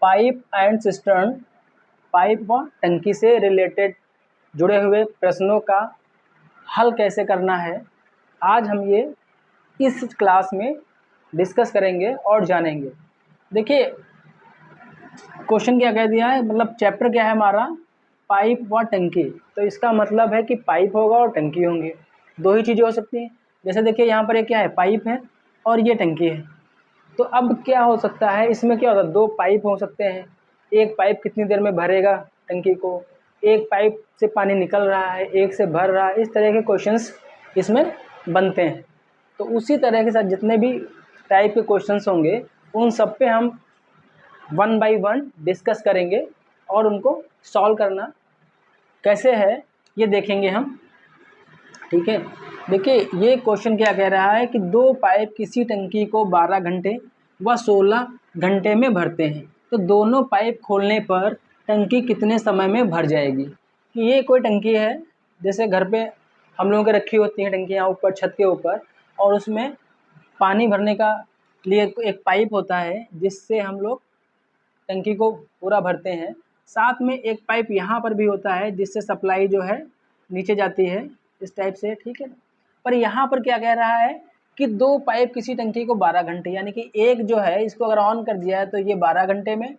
Pipe and cistern, pipe व टंकी से रिलेटेड जुड़े हुए प्रश्नों का हल कैसे करना है, आज हम ये इस क्लास में डिस्कस करेंगे और जानेंगे। देखिए क्वेश्चन क्या कह दिया है, मतलब चैप्टर क्या है हमारा, पाइप व टंकी। तो इसका मतलब है कि पाइप होगा और टंकी होंगी, दो ही चीज़ें हो सकती हैं। जैसे देखिए यहाँ पर ये क्या है, पाइप है और ये टंकी है। तो अब क्या हो सकता है, इसमें क्या होता है, दो पाइप हो सकते हैं। एक पाइप कितनी देर में भरेगा टंकी को, एक पाइप से पानी निकल रहा है, एक से भर रहा है, इस तरह के क्वेश्चंस इसमें बनते हैं। तो उसी तरह के साथ जितने भी टाइप के क्वेश्चंस होंगे उन सब पे हम वन बाय वन डिस्कस करेंगे और उनको सॉल्व करना कैसे है ये देखेंगे हम। ठीक है, देखिए ये क्वेश्चन क्या कह रहा है कि दो पाइप किसी टंकी को 12 घंटे व 16 घंटे में भरते हैं, तो दोनों पाइप खोलने पर टंकी कितने समय में भर जाएगी। कि ये कोई टंकी है, जैसे घर पे हम लोगों के रखी होती हैं टंकियाँ ऊपर छत के ऊपर, और उसमें पानी भरने का लिए एक पाइप होता है जिससे हम लोग टंकी को पूरा भरते हैं। साथ में एक पाइप यहाँ पर भी होता है जिससे सप्लाई जो है नीचे जाती है, इस टाइप से। ठीक है, पर यहाँ पर क्या कह रहा है कि दो पाइप किसी टंकी को 12 घंटे, यानी कि एक जो है इसको अगर ऑन कर दिया है तो ये 12 घंटे में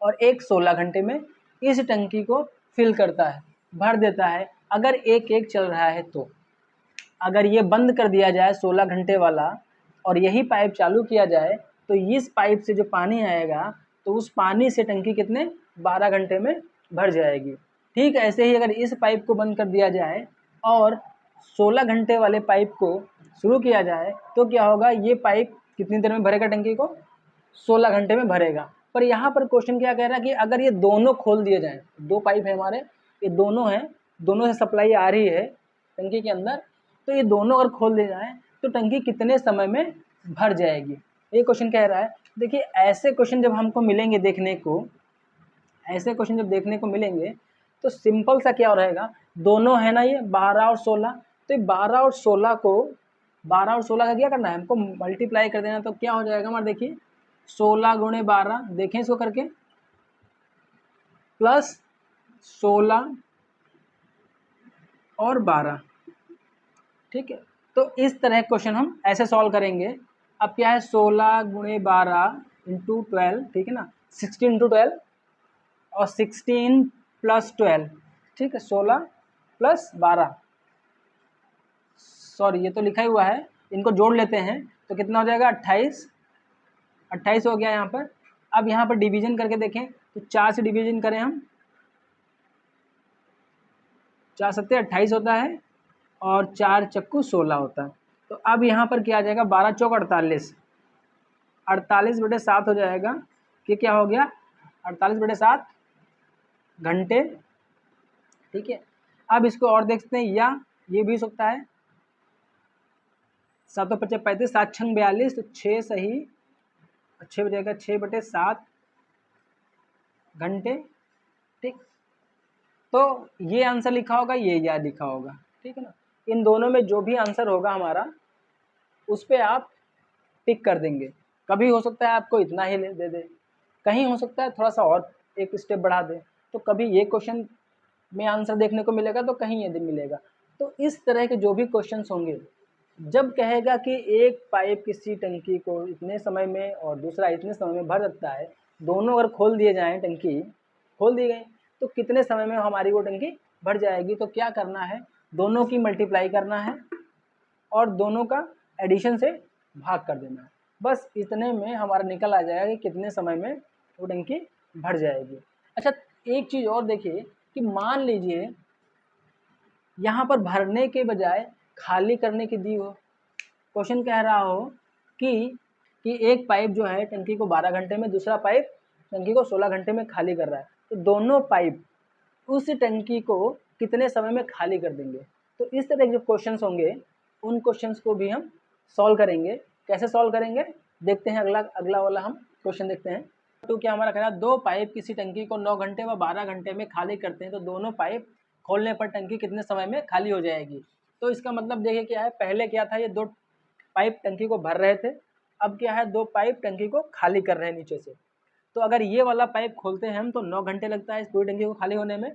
और एक 16 घंटे में इस टंकी को फिल करता है, भर देता है। अगर एक एक चल रहा है तो अगर ये बंद कर दिया जाए 16 घंटे वाला और यही पाइप चालू किया जाए तो इस पाइप से जो पानी आएगा तो उस पानी से टंकी कितने 12 घंटे में भर जाएगी। ठीक ऐसे ही अगर इस पाइप को बंद कर दिया जाए और 16 घंटे वाले पाइप को शुरू किया जाए तो क्या होगा, ये पाइप कितनी देर में भरेगा टंकी को, 16 घंटे में भरेगा। पर यहाँ पर क्वेश्चन क्या कह रहा है कि अगर ये दोनों खोल दिए जाएँ, दो पाइप है हमारे, ये दोनों हैं, दोनों से सप्लाई आ रही है टंकी के अंदर, तो ये दोनों अगर खोल दिए जाएँ तो टंकी कितने समय में भर जाएगी, ये क्वेश्चन कह रहा है। देखिए ऐसे क्वेश्चन जब हमको मिलेंगे देखने को, ऐसे क्वेश्चन जब देखने को मिलेंगे तो सिंपल सा क्या रहेगा, दोनों है ना ये 12 और 16, तो 12 और 16 को 12 और 16 का क्या करना है हमको, मल्टीप्लाई कर देना। तो क्या हो जाएगा हमारा, देखिए 16 गुणे 12, देखें इसको करके, प्लस 16 और 12। ठीक है, तो इस तरह क्वेश्चन हम ऐसे सॉल्व करेंगे। अब क्या है, 16 गुणे 12 इंटू 12, ठीक है ना, 16 इंटू 12 और 16 प्लस 12, ठीक है, 16 प्लस 12, सॉरी ये तो लिखा ही हुआ है, इनको जोड़ लेते हैं तो कितना हो जाएगा, 28, 28 हो गया यहाँ पर। अब यहाँ पर डिवीजन करके देखें तो 4 से डिवीजन करें हम, 4 सत्ते 28 होता है और 4 चक्कू 16 होता है। तो अब यहाँ पर क्या आ जाएगा, 12 चौक 48, 48/7 हो जाएगा, कि क्या हो गया 48/7 घंटे। ठीक है, अब इसको और देखते हैं, या ये भी हो सकता है, 7 × 5 = 35, 7 × 42, तो 6 सही 6 बजेगा, 6/7 घंटे। ठीक, तो ये आंसर लिखा होगा, ये याद लिखा होगा, ठीक है ना। इन दोनों में जो भी आंसर होगा हमारा उस पर आप टिक कर देंगे। कभी हो सकता है आपको इतना ही दे दे, कहीं हो सकता है थोड़ा सा और एक स्टेप बढ़ा दे, तो कभी ये क्वेश्चन में आंसर देखने को मिलेगा तो कहीं ये मिलेगा। तो इस तरह के जो भी क्वेश्चंस होंगे, जब कहेगा कि एक पाइप किसी टंकी को इतने समय में और दूसरा इतने समय में भर सकता है, दोनों अगर खोल दिए जाएँ, टंकी खोल दी गई तो कितने समय में हमारी वो टंकी भर जाएगी। तो क्या करना है, दोनों की मल्टीप्लाई करना है और दोनों का एडिशन से भाग कर देना है, बस इतने में हमारा निकल आ जाएगा कि कितने समय में वो टंकी भर जाएगी। अच्छा एक चीज़ और देखिए कि मान लीजिए यहाँ पर भरने के बजाय खाली करने की दी हो, क्वेश्चन कह रहा हो कि एक पाइप जो है टंकी को 12 घंटे में, दूसरा पाइप टंकी को 16 घंटे में खाली कर रहा है, तो दोनों पाइप उस टंकी को कितने समय में खाली कर देंगे। तो इस तरह के जो क्वेश्चंस होंगे उन क्वेश्चंस को भी हम सॉल्व करेंगे। कैसे सॉल्व करेंगे देखते हैं, अगला वाला हम क्वेश्चन देखते हैं। तो क्या हमारा कहना है, दो पाइप किसी टंकी को 9 घंटे व 12 घंटे में खाली करते हैं, तो दोनों पाइप खोलने पर टंकी कितने समय में खाली हो जाएगी। तो इसका मतलब देखिए क्या है, पहले क्या था, ये दो पाइप टंकी को भर रहे थे, अब क्या है, दो पाइप टंकी को खाली कर रहे हैं नीचे से। तो अगर ये वाला पाइप खोलते हैं हम तो 9 घंटे लगता है इस पूरी टंकी को खाली होने में,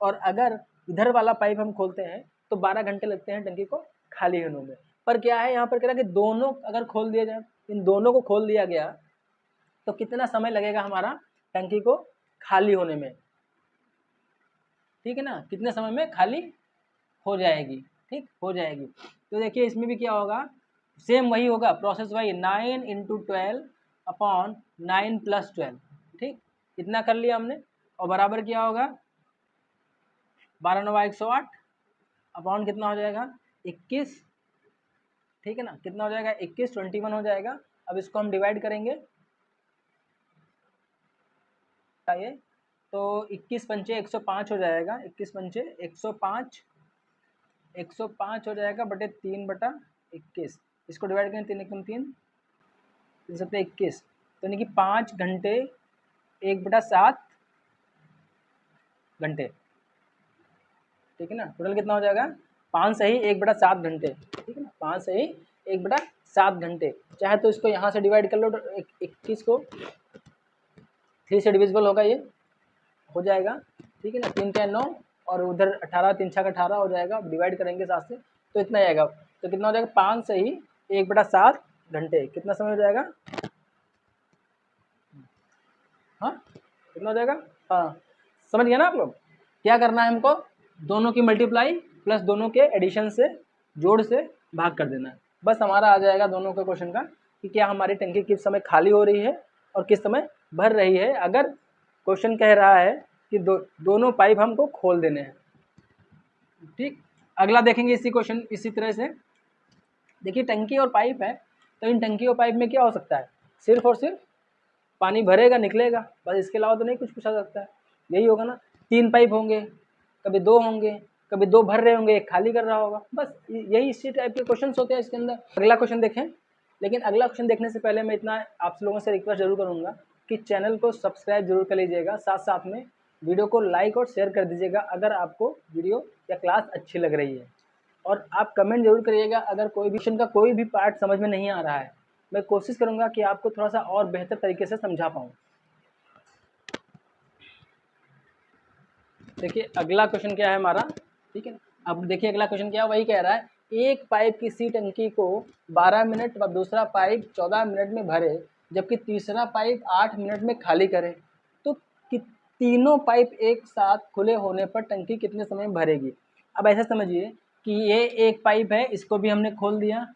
और अगर इधर वाला पाइप हम खोलते हैं तो 12 घंटे लगते हैं टंकी को खाली होने में। पर क्या है यहाँ पर कह रहा है कि दोनों अगर खोल दिया जाए, इन दोनों को खोल दिया गया तो कितना समय लगेगा हमारा टंकी को खाली होने में, ठीक है ना, कितने समय में खाली हो जाएगी, ठीक हो जाएगी। तो देखिए इसमें भी क्या होगा, सेम वही होगा, प्रोसेस वही 9 × 12 अपॉन 9 + 12, ठीक, इतना कर लिया हमने, और बराबर क्या होगा 12 × 9 = 108 अपॉन कितना हो जाएगा 21, ठीक है ना, कितना हो जाएगा 21, 21 हो जाएगा। अब इसको हम डिवाइड करेंगे ये, तो 21 पंचे 105 हो जाएगा, 21 पंचे 105, 105 हो जाएगा बटे 3/21, इसको डिवाइड करें 3 × 3 3 7 21, तो यानी कि 5 घंटे 1/7 घंटे, ठीक है ना, टोटल कितना हो जाएगा 5 सही 1/7 घंटे, ठीक है ना, 5 सही 1/7 घंटे। चाहे तो इसको यहाँ से डिवाइड कर लो, 21 को 3 से डिविजिबल होगा, ये हो जाएगा, ठीक है ना, 3 × 9 और उधर 18, 3 × 6 = 18 हो जाएगा, डिवाइड करेंगे 7 से तो इतना आएगा, तो कितना हो जाएगा 5 सही 1/7 घंटे, कितना समय हो जाएगा, हाँ कितना हो जाएगा, हाँ समझ गया ना आप लोग। क्या करना है हमको, दोनों की मल्टीप्लाई प्लस दोनों के एडिशन से जोड़ से भाग कर देना है, बस हमारा आ जाएगा दोनों के क्वेश्चन का कि क्या हमारी टंकी किस समय खाली हो रही है और किस समय भर रही है। अगर क्वेश्चन कह रहा है कि दोनों पाइप हमको खोल देने हैं, ठीक। अगला देखेंगे इसी क्वेश्चन इसी तरह से, देखिए टंकी और पाइप है, तो इन टंकी और पाइप में क्या हो सकता है, सिर्फ और सिर्फ पानी भरेगा निकलेगा, बस, इसके अलावा तो नहीं कुछ पूछा सकता है, यही होगा ना, 3 पाइप होंगे, कभी 2 होंगे, कभी 2 भर रहे होंगे, एक खाली कर रहा होगा, बस यही इसी टाइप के क्वेश्चन होते हैं इसके अंदर। अगला क्वेश्चन देखें, लेकिन अगला क्वेश्चन देखने से पहले मैं इतना आप लोगों से रिक्वेस्ट जरूर करूँगा कि चैनल को सब्सक्राइब जरूर कर लीजिएगा, साथ साथ में वीडियो को लाइक और शेयर कर दीजिएगा अगर आपको वीडियो या क्लास अच्छी लग रही है, और आप कमेंट जरूर करिएगा अगर कोई भी क्वेश्चन का कोई भी पार्ट समझ में नहीं आ रहा है, मैं कोशिश करूंगा कि आपको थोड़ा सा और बेहतर तरीके से समझा पाऊँ। देखिए अगला क्वेश्चन क्या है हमारा, ठीक है, अब देखिए अगला क्वेश्चन क्या है, वही कह रहा है एक पाइप किसी टंकी को 12 मिनट व दूसरा पाइप 14 मिनट में भरे जबकि तीसरा पाइप 8 मिनट में खाली करे, तो तीनों पाइप एक साथ खुले होने पर टंकी कितने समय में भरेगी। अब ऐसा समझिए कि ये एक पाइप है, इसको भी हमने खोल दिया,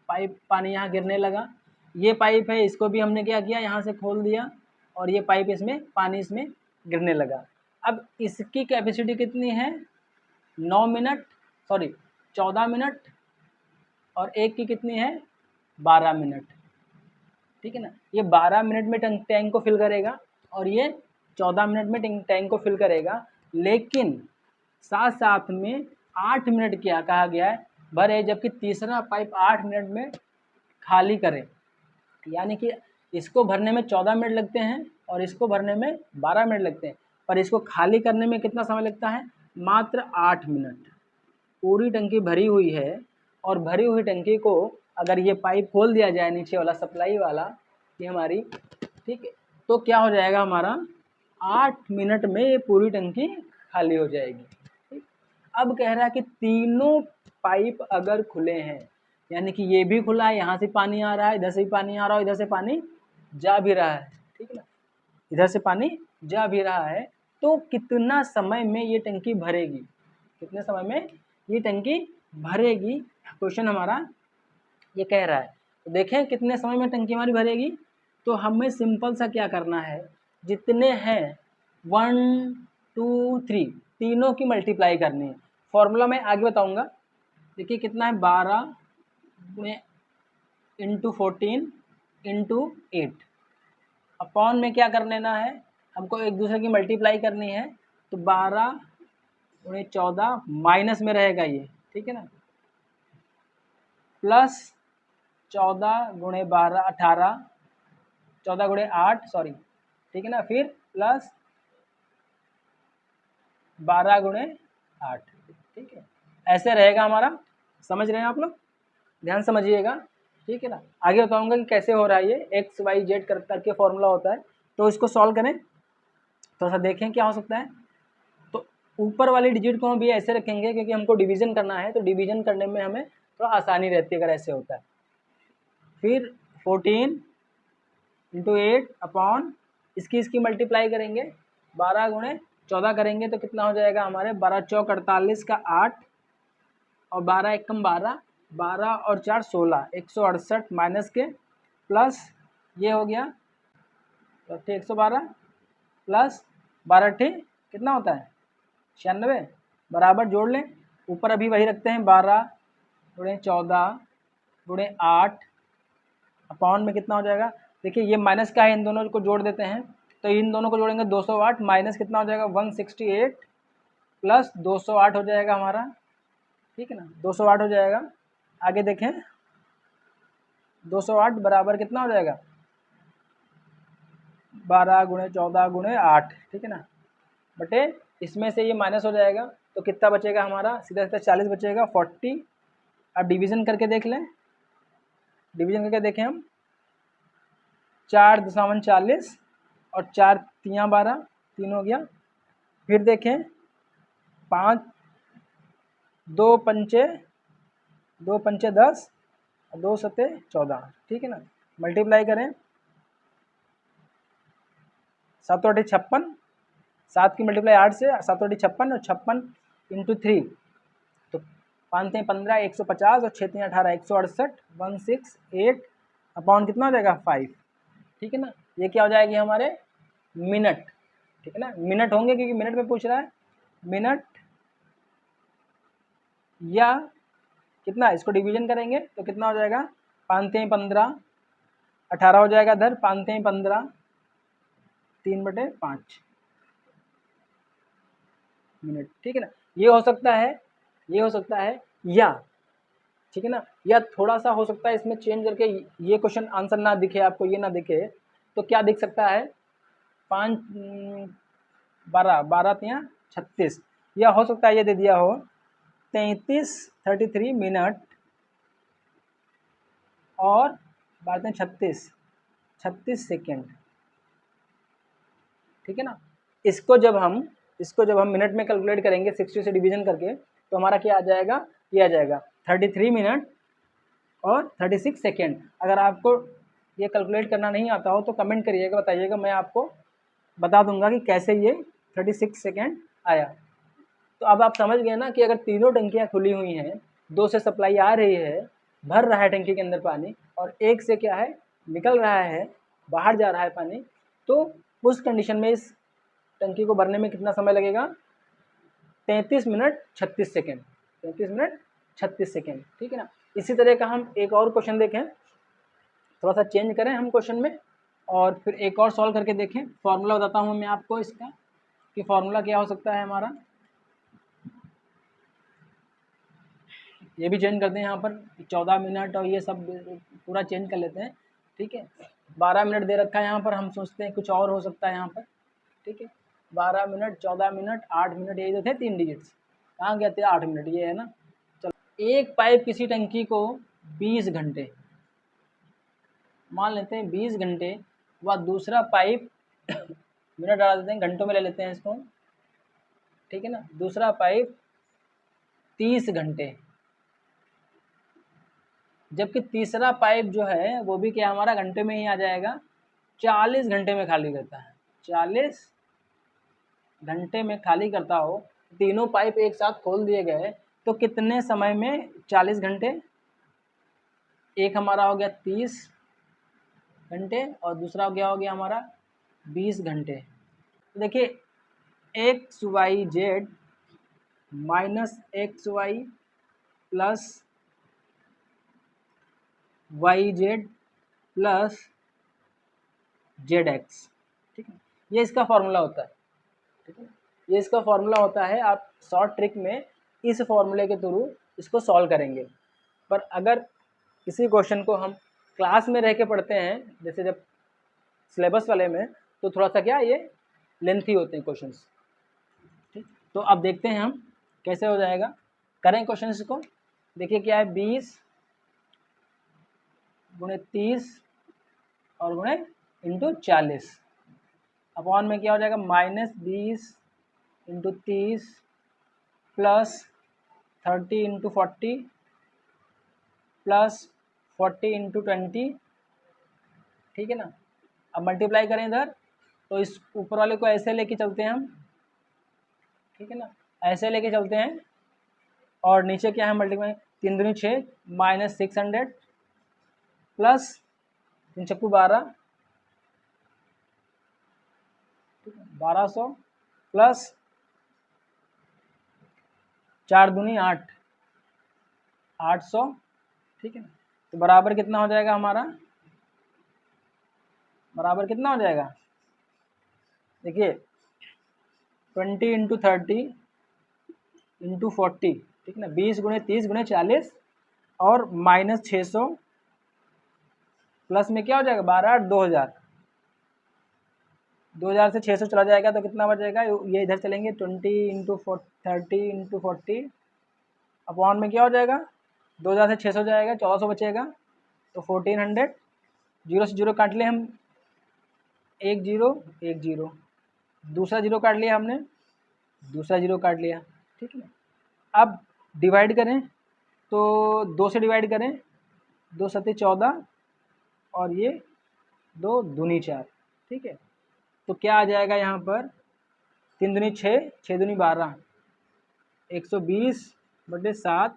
पाइप पानी यहाँ गिरने लगा, ये पाइप है इसको भी हमने क्या किया यहाँ से खोल दिया, और ये पाइप इसमें पानी इसमें गिरने लगा। अब इसकी कैपेसिटी कितनी है 9 मिनट, सॉरी 14 मिनट, और एक की कितनी है 12 मिनट, ठीक है ना, ये 12 मिनट में टैंक को फिल करेगा और ये 14 मिनट में टैंक को फिल करेगा, लेकिन साथ साथ में 8 मिनट क्या कहा गया है भरे जबकि तीसरा पाइप 8 मिनट में खाली करे, यानी कि इसको भरने में 14 मिनट लगते हैं और इसको भरने में 12 मिनट लगते हैं, पर इसको खाली करने में कितना समय लगता है मात्र 8 मिनट। पूरी टंकी भरी हुई है और भरी हुई टंकी को अगर ये पाइप खोल दिया जाए नीचे वाला सप्लाई वाला, ये हमारी, ठीक है, तो क्या हो जाएगा हमारा 8 मिनट में ये पूरी टंकी खाली हो जाएगी, ठीक। अब कह रहा है कि तीनों पाइप अगर खुले हैं, यानी कि ये भी खुला है, यहाँ से पानी आ रहा है, इधर से भी पानी आ रहा है, इधर से पानी जा भी रहा है, ठीक है ना, इधर से पानी जा भी रहा है, तो कितना समय में ये टंकी भरेगी, कितने समय में ये टंकी भरेगी, क्वेश्चन हमारा ये कह रहा है। तो देखें कितने समय में टंकी हमारी भरेगी, तो हमें सिंपल सा क्या करना है, जितने हैं 1 2 3 तीनों की मल्टीप्लाई करनी है, फॉर्मूला मैं आगे बताऊंगा। देखिए कितना है 12 में × 14 × 8 अपॉन में क्या कर लेना है, हमको एक दूसरे की मल्टीप्लाई करनी है, तो 12 × 14 माइनस में रहेगा ये, ठीक है ना, प्लस 14 × 12 18, 14 × 8 सॉरी, ठीक है ना, फिर प्लस 12 × 8, ठीक है, ऐसे रहेगा हमारा, समझ रहे हैं आप लोग, ध्यान समझिएगा, ठीक है ना। आगे बताऊंगा कि कैसे हो रहा है ये, एक्स वाई जेड करके फॉर्मूला होता है, तो इसको सॉल्व करें, थोड़ा सा देखें क्या हो सकता है। तो ऊपर वाली डिजिट को हम भी ऐसे रखेंगे क्योंकि हमको डिवीजन करना है, तो डिवीजन करने में हमें थोड़ा आसानी रहती है अगर ऐसे होता है। फिर 14 इंटू 8 अपॉन इसकी मल्टीप्लाई करेंगे, 12 गुणे 14 करेंगे तो कितना हो जाएगा हमारे 12 चौक 48 का 8 और 12 एकम 12, 12 और 4 16, 168 माइनस के प्लस ये हो गया 112 प्लस 12 कितना होता है 96, बराबर जोड़ लें। ऊपर अभी वही रखते हैं 12 गुणे 14 गुणे 8 अपॉन में कितना हो जाएगा। देखिए ये माइनस का है, इन दोनों को जोड़ देते हैं, तो इन दोनों को जोड़ेंगे 208 माइनस कितना हो जाएगा 168 प्लस 208 हो जाएगा हमारा, ठीक है ना, 208 हो जाएगा। आगे देखें 208 बराबर कितना हो जाएगा 12 गुणे 14 गुणे 8, ठीक है ना, बटे इसमें से ये माइनस हो जाएगा तो कितना बचेगा हमारा, सीधा सीधा 40 बचेगा 40। अब डिवीज़न करके देख लें, डिवीज़न करके देखें हम 4×40 और 4 तियाँ 12, 3 हो गया। फिर देखें 5 2 पंचे 10 और 2 सते 14, ठीक है ना, मल्टीप्लाई करें 7 8 56, 7 की मल्टीप्लाई 8 से, 7 8 56 और 56 इंटू 3 तो 5 3 15 150 और 6 3 18 168 168 अपॉन कितना हो जाएगा 5, ठीक है ना। ये क्या हो जाएगी हमारे मिनट, ठीक है ना, मिनट होंगे क्योंकि मिनट में पूछ रहा है, मिनट या कितना, इसको डिवीजन करेंगे तो कितना हो जाएगा 5 3 15 18 हो जाएगा इधर, 5 3 15 3/5 मिनट, ठीक है ना। ये हो सकता है, ये हो सकता है या, ठीक है ना, या थोड़ा सा हो सकता है इसमें चेंज करके ये क्वेश्चन आंसर ना दिखे आपको, ये ना दिखे तो क्या दिख सकता है 5 12 12 तियाँ 36, या हो सकता है ये दे दिया हो 33 मिनट और 36 सेकेंड, ठीक है ना। इसको जब हम मिनट में कैलकुलेट करेंगे 60 से डिवीजन करके तो हमारा क्या आ जाएगा, ये आ जाएगा 33 मिनट और 36 सेकेंड। अगर आपको ये कैलकुलेट करना नहीं आता हो तो कमेंट करिएगा, बताइएगा, मैं आपको बता दूंगा कि कैसे ये 36 सेकेंड आया। तो अब आप समझ गए ना कि अगर तीनों टंकियाँ खुली हुई हैं, 2 से सप्लाई आ रही है, भर रहा है टंकी के अंदर पानी, और एक से क्या है निकल रहा है, बाहर जा रहा है पानी, तो उस कंडीशन में इस टंकी को भरने में कितना समय लगेगा 33 मिनट 36 सेकेंड, 33 मिनट 36 सेकेंड, ठीक है ना। इसी तरह का हम एक और क्वेश्चन देखें, थोड़ा सा चेंज करें हम क्वेश्चन में और फिर एक और सॉल्व करके देखें। फॉर्मूला बताता हूँ मैं आपको इसका कि फॉर्मूला क्या हो सकता है हमारा, ये भी चेंज करते हैं यहाँ पर 14 मिनट और ये सब पूरा चेंज कर लेते हैं, ठीक है। 12 मिनट दे रखा है यहाँ पर, हम सोचते हैं कुछ और हो सकता है यहाँ पर, ठीक है। 12 मिनट 14 मिनट 8 मिनट, यही तो थे 3 डिजिट्स, कहाँ गए थे 8 मिनट, ये है ना। चलो एक पाइप किसी टंकी को 20 घंटे, मान लेते हैं 20 घंटे, व दूसरा पाइप मिनट डाल देते हैं, घंटों में ले लेते हैं इसको, ठीक है ना, दूसरा पाइप 30 घंटे, जबकि तीसरा पाइप जो है वो भी क्या हमारा घंटे में ही आ जाएगा, 40 घंटे में खाली करता है, 40 घंटे में खाली करता हो। तीनों पाइप एक साथ खोल दिए गए तो कितने समय में 40 घंटे, एक हमारा हो गया 30 घंटे और दूसरा हो गया हमारा 20 घंटे। देखिए XYZ minus XY plus YZ plus ZX, ठीक है, ये इसका फॉर्मूला होता है, ठीक है, ये इसका फॉर्मूला होता है। आप शॉर्ट ट्रिक में इस फॉर्मूले के थ्रू इसको सॉल्व करेंगे। पर अगर किसी क्वेश्चन को हम क्लास में रह के पढ़ते हैं, जैसे जब सिलेबस वाले में, तो थोड़ा सा क्या ये लेंथी होते हैं क्वेश्चंस, ठीक। तो अब देखते हैं हम कैसे हो जाएगा, करें क्वेश्चंस को। देखिए क्या है 20 गुणे 30 और गुणे इंटू 40, अपॉन में क्या हो जाएगा -20 into 30 plus 30 into 40 plus 40 into 20, ठीक है ना। अब मल्टीप्लाई करें इधर, तो इस ऊपर वाले को ऐसे लेके चलते हैं हम, ठीक है ना, ऐसे लेके चलते हैं। और नीचे क्या है मल्टीप्लाई, 3 दूनी 6 -600 प्लस 3 चक्कू 12, 1200 प्लस 4 दूनी 8, 800, ठीक है ना। तो बराबर कितना हो जाएगा हमारा, बराबर कितना हो जाएगा, देखिए 20 इंटू 30 इंटू 40, ठीक है ना, 20 गुणे 30 गुणे 40 और -600 प्लस में क्या हो जाएगा 12 8 2000, 2000 से 600 चला जाएगा तो कितना बचेगा, ये इधर चलेंगे 20 इंटू 30 इंटू 40 अपॉन में क्या हो जाएगा, 2000 से 600 जाएगा 1400 बचेगा, तो 1400, जीरो से जीरो काट लिए हम, 1 0 1 0, दूसरा जीरो काट लिया हमने, दूसरा जीरो काट लिया, ठीक है। अब डिवाइड करें तो 2 से डिवाइड करें, 2 सत्ते 14 और ये 2 दूनी 4, ठीक है। तो क्या आ जाएगा यहाँ पर, 3 दूनी 6, 6 दूनी 12, 120/7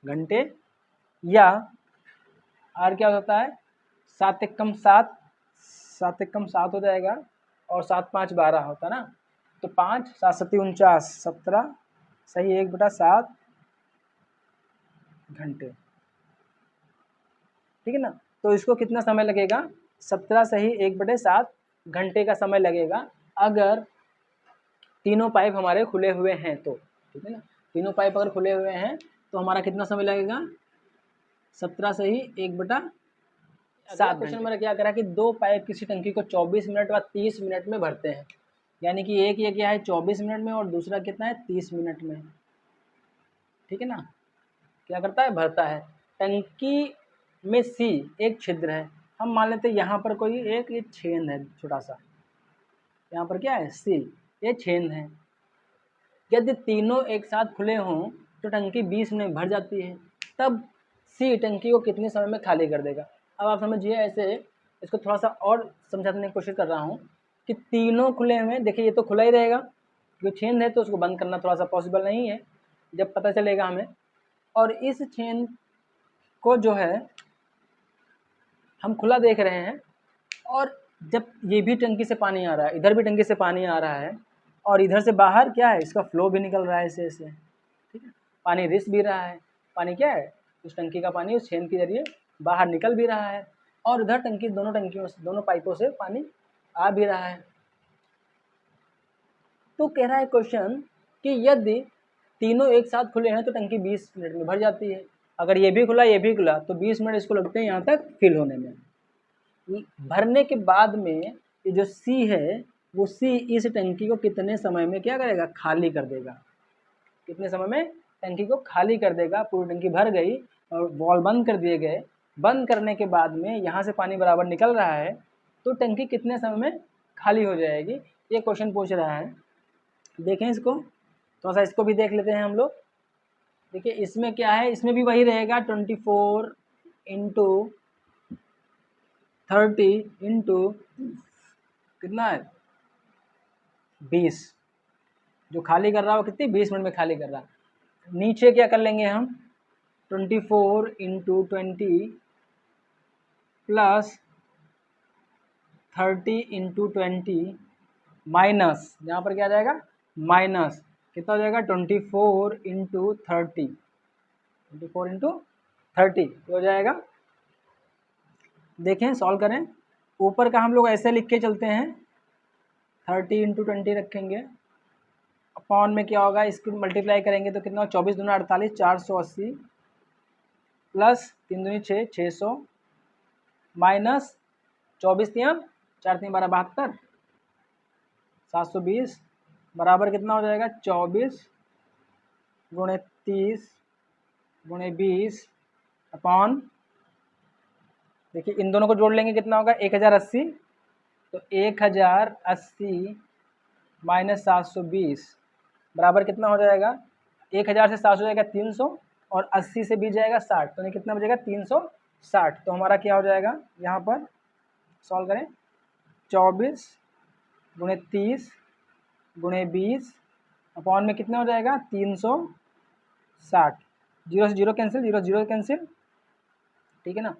घंटे, या आर क्या होता है 7 एकम 7, 7 एकम 7 हो जाएगा और 7 5 12 होता ना, तो 5 7 सत्ती 49 17 सही 1/7 घंटे, ठीक है ना। तो इसको कितना समय लगेगा, 17 सही 1/7 घंटे का समय लगेगा, अगर तीनों पाइप हमारे खुले हुए हैं तो, ठीक है ना। तीनों पाइप अगर खुले हुए हैं तो हमारा कितना समय लगेगा, 17 सही 1/7। क्वेश्चन हमारा क्या करा कि 2 पाइप किसी टंकी को 24 मिनट व 30 मिनट में भरते हैं, यानी कि एक ये क्या है 24 मिनट में और दूसरा कितना है 30 मिनट में, ठीक है ना। क्या करता है, भरता है। टंकी में सी एक छिद्र है, हम मान लेते हैं यहाँ पर कोई एक ये छेद है छोटा सा, यहाँ पर क्या है सी, ये छेद है। यदि तीनों एक साथ खुले हों तो टंकी 20 मिनट में भर जाती है, तब सी टंकी को कितने समय में खाली कर देगा। अब आप समझिए ऐसे, इसको थोड़ा सा और समझाने की कोशिश कर रहा हूँ कि तीनों खुले हुए, देखिए ये तो खुला ही रहेगा, जो छेद है तो उसको बंद करना थोड़ा सा पॉसिबल नहीं है, जब पता चलेगा हमें। और इस छेद को जो है हम खुला देख रहे हैं, और जब ये भी टंकी से पानी आ रहा है, इधर भी टंकी से पानी आ रहा है, और इधर से बाहर क्या है इसका फ्लो भी निकल रहा है ऐसे ऐसे, ठीक है। पानी रिस भी रहा है, पानी क्या है उस टंकी का पानी उस छेद के जरिए बाहर निकल भी रहा है, और उधर टंकी दोनों टंकियों से दोनों पाइपों से पानी आ भी रहा है। तो कह रहा है क्वेश्चन कि यदि तीनों एक साथ खुले हैं तो टंकी 20 मिनट में भर जाती है, अगर ये भी खुला तो 20 मिनट इसको लगते हैं यहाँ तक फिल होने में। भरने के बाद में ये जो सी है वो सी इस टंकी को कितने समय में क्या करेगा, खाली कर देगा, कितने समय में टंकी को खाली कर देगा। पूरी टंकी भर गई और वॉल बंद कर दिए गए, बंद करने के बाद में यहाँ से पानी बराबर निकल रहा है, तो टंकी कितने समय में खाली हो जाएगी, ये क्वेश्चन पूछ रहा है। देखें इसको थोड़ा सा, इसको भी देख लेते हैं हम लोग। देखिए इसमें क्या है, इसमें भी वही रहेगा 24 इंटू 30 इंटू कितना है 20, जो खाली कर रहा है वो कितनी 20 मिनट में खाली कर रहा है। नीचे क्या कर लेंगे हम 24 इंटू 20 प्लस 30 इंटू 20 माइनस, यहाँ पर क्या आ जाएगा माइनस, कितना हो जाएगा 24 इंटू 30, 24 इंटू 30 हो जाएगा। देखें सॉल्व करें, ऊपर का हम लोग ऐसे लिख के चलते हैं, 30 इंटू 20 रखेंगे, अपॉन में क्या होगा इसको मल्टीप्लाई करेंगे तो कितना 24 दूना 48 480 प्लस 3 दूनी 6 600 माइनस 24 3 4 3 12 72 720 बराबर कितना हो जाएगा 24 गुणे 30 गुणे 20 अपॉन, देखिए इन दोनों को जोड़ लेंगे कितना होगा 1080 तो 1080 माइनस 720 बराबर कितना हो जाएगा? 1000 से 700 जाएगा 300 और 80 से 20 जाएगा 60, तो नहीं कितना बचेगा? 360। तो हमारा क्या हो जाएगा यहाँ पर? सॉल्व करें, 24 गुणे 30 गुणे 20 अपॉन में कितना हो जाएगा? 360। जीरो से zero cancel, zero zero cancel, ठीक है ना।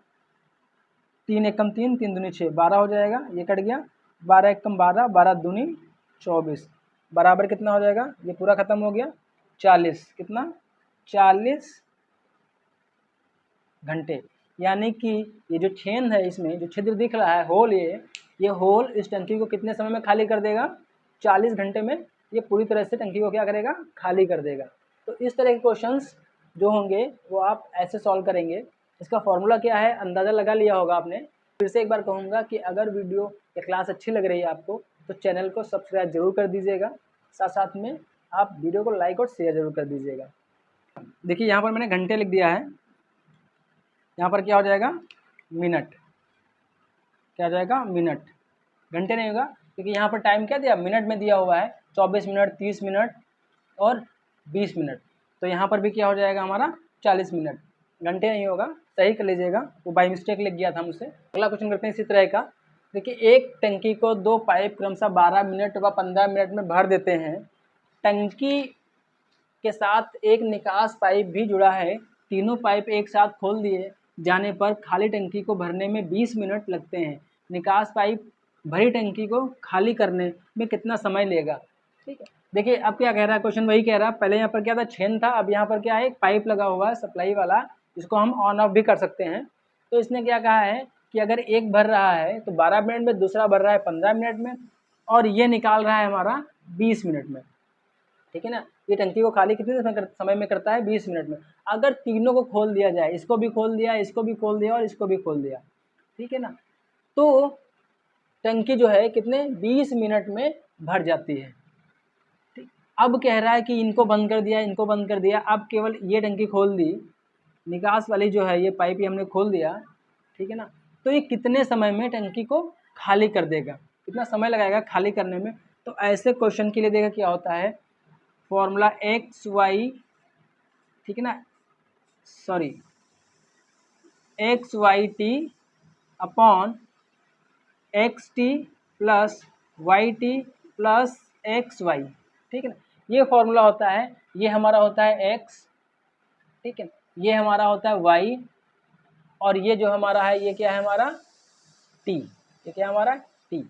3 एकम 3, 3 दूनी 6, 12 हो जाएगा, ये कट गया। 12 एकम 12, 12 दूनी 24 बराबर कितना हो जाएगा? ये पूरा खत्म हो गया, 40। कितना? 40 घंटे। यानी कि ये जो छेद है, इसमें जो छिद्र दिख रहा है, होल, ये होल इस टंकी को कितने समय में खाली कर देगा? 40 घंटे में ये पूरी तरह से टंकी को क्या करेगा? खाली कर देगा। तो इस तरह के क्वेश्चंस जो होंगे वो आप ऐसे सॉल्व करेंगे। इसका फॉर्मूला क्या है अंदाज़ा लगा लिया होगा आपने। फिर से एक बार कहूँगा कि अगर वीडियो या क्लास अच्छी लग रही है आपको तो चैनल को सब्सक्राइब जरूर कर दीजिएगा, साथ साथ में आप वीडियो को लाइक और शेयर जरूर कर दीजिएगा। देखिए यहाँ पर मैंने घंटे लिख दिया है, यहाँ पर क्या हो जाएगा? मिनट। क्या हो जाएगा? मिनट। घंटे नहीं होगा क्योंकि यहाँ पर टाइम क्या दिया? मिनट में दिया हुआ है, 24 मिनट, 30 मिनट और 20 मिनट। तो यहाँ पर भी क्या हो जाएगा हमारा? 40 मिनट। घंटे नहीं होगा, सही कर लीजिएगा, वो बाई मिस्टेक लिख गया था मुझसे। अगला क्वेश्चन करते हैं इसी तरह का। देखिए एक टंकी को 2 पाइप क्रमशः 12 मिनट व 15 मिनट में भर देते हैं। टंकी के साथ एक निकास पाइप भी जुड़ा है। तीनों पाइप एक साथ खोल दिए जाने पर खाली टंकी को भरने में 20 मिनट लगते हैं। निकास पाइप भरी टंकी को खाली करने में कितना समय लेगा? ठीक है, देखिए अब क्या कह रहा है क्वेश्चन? वही कह रहा है, पहले यहाँ पर क्या था? छेद था, अब यहाँ पर क्या है? एक पाइप लगा हुआ है सप्लाई वाला, इसको हम ऑन ऑफ भी कर सकते हैं। तो इसने क्या कहा है कि अगर एक भर रहा है तो 12 मिनट में, दूसरा भर रहा है 15 मिनट में और ये निकाल रहा है हमारा 20 मिनट में। ठीक है ना। ये टंकी को खाली कितने समय में करता है? 20 मिनट में। अगर तीनों को खोल दिया जाए, इसको भी खोल दिया, इसको भी खोल दिया और इसको भी खोल दिया, ठीक है ना, तो टंकी जो है कितने? 20 मिनट में भर जाती है। ठीक, अब कह रहा है कि इनको बंद कर दिया, इनको बंद कर दिया, अब केवल ये टंकी खोल दी, निकास वाली जो है ये पाइप हमने खोल दिया, ठीक है ना, तो ये कितने समय में टंकी को खाली कर देगा? कितना समय लगाएगा खाली करने में? तो ऐसे क्वेश्चन के लिए देखा क्या होता है, फॉर्मूला एक्स वाई, ठीक है ना, sorry X Y T upon X T plus Y T plus X Y, ठीक है ना। ये फॉर्मूला होता है, ये हमारा होता है एक्स, ठीक है, ये हमारा होता है वाई और ये जो हमारा है ये क्या है? हमारा टी। ये क्या हमारा? टी,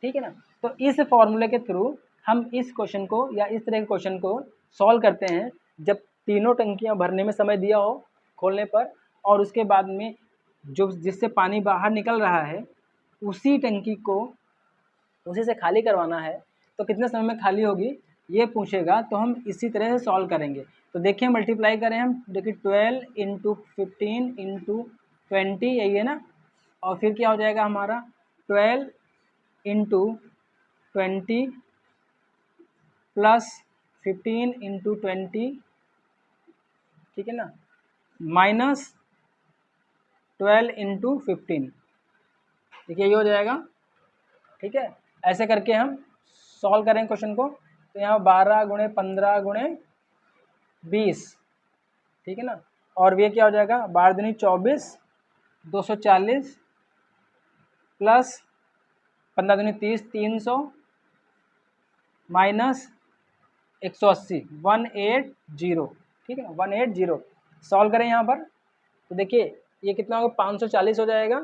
ठीक है ना। तो इस फॉर्मूले के थ्रू हम इस क्वेश्चन को या इस तरह के क्वेश्चन को सॉल्व करते हैं जब तीनों टंकियां भरने में समय दिया हो खोलने पर, और उसके बाद में जो जिससे पानी बाहर निकल रहा है उसी टंकी को उसी से खाली करवाना है, तो कितने समय में खाली होगी ये पूछेगा। तो हम इसी तरह से सॉल्व करेंगे। तो देखिए मल्टीप्लाई करें हम, देखिए 12 इंटू 15 इंटू 20, यही है ना, और फिर क्या हो जाएगा हमारा? 12 इंटू 20 प्लस 15 इंटू 20, ठीक है ना, माइनस 12 इंटू 15, देखिए ये हो जाएगा, ठीक है। ऐसे करके हम सॉल्व करें क्वेश्चन को। तो यहाँ 12 गुणे 15 गुणे 20, ठीक है ना, और ये क्या हो जाएगा? 12 दूनी 24, 240 प्लस 15 दूनी 30, 300 माइनस 180, 180, ठीक है ना, 180। सॉल्व करें यहाँ पर तो देखिए ये कितना होगा? 540 हो जाएगा।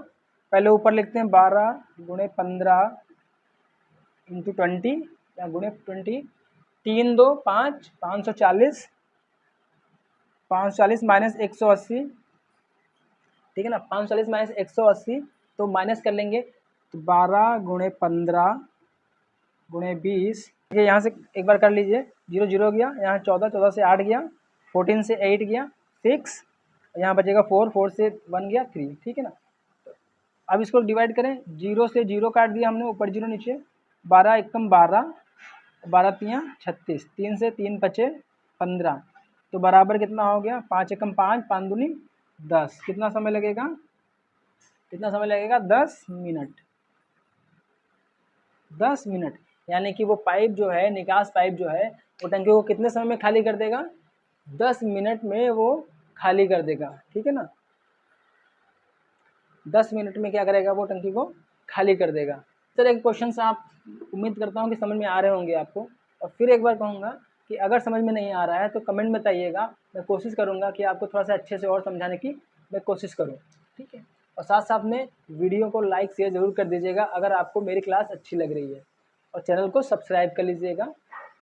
पहले ऊपर लिखते हैं 12 गुणे 15 इंटू 20 या गुणे 20, 3 2 5, 540, 540 माइनस 180, ठीक है ना, 540 माइनस 180, तो माइनस कर लेंगे तो 12 गुणे 15 गुणे 20, ये यहाँ से एक बार कर लीजिए, 0 0 गया, यहाँ 14, 14 से 8 गया, 14 से 8 गया 6, यहाँ बचेगा 4, 4 से 1 गया 3, ठीक है ना। अब इसको डिवाइड करें, 0 से 0 काट दिया हमने, ऊपर 0 नीचे, 12 एकम 12, 12 तियाँ 36, 3 से 3 बचे 15, तो बराबर कितना हो गया? 5 एकम 5, 5 दूनी 10। कितना समय लगेगा? कितना समय लगेगा? 10 मिनट। 10 मिनट, यानी कि वो पाइप जो है, निकास पाइप जो है, वो टंकी को कितने समय में खाली कर देगा? 10 मिनट में वो खाली कर देगा, ठीक है ना। 10 मिनट में क्या करेगा? वो टंकी को खाली कर देगा। सर एक क्वेश्चन आप उम्मीद करता हूँ कि समझ में आ रहे होंगे आपको, और फिर एक बार कहूँगा कि अगर समझ में नहीं आ रहा है तो कमेंट में बताइएगा, मैं कोशिश करूँगा कि आपको थोड़ा सा अच्छे से और समझाने की मैं कोशिश करूँ, ठीक है। और साथ साथ में वीडियो को लाइक शेयर ज़रूर कर दीजिएगा अगर आपको मेरी क्लास अच्छी लग रही है, और चैनल को सब्सक्राइब कर लीजिएगा।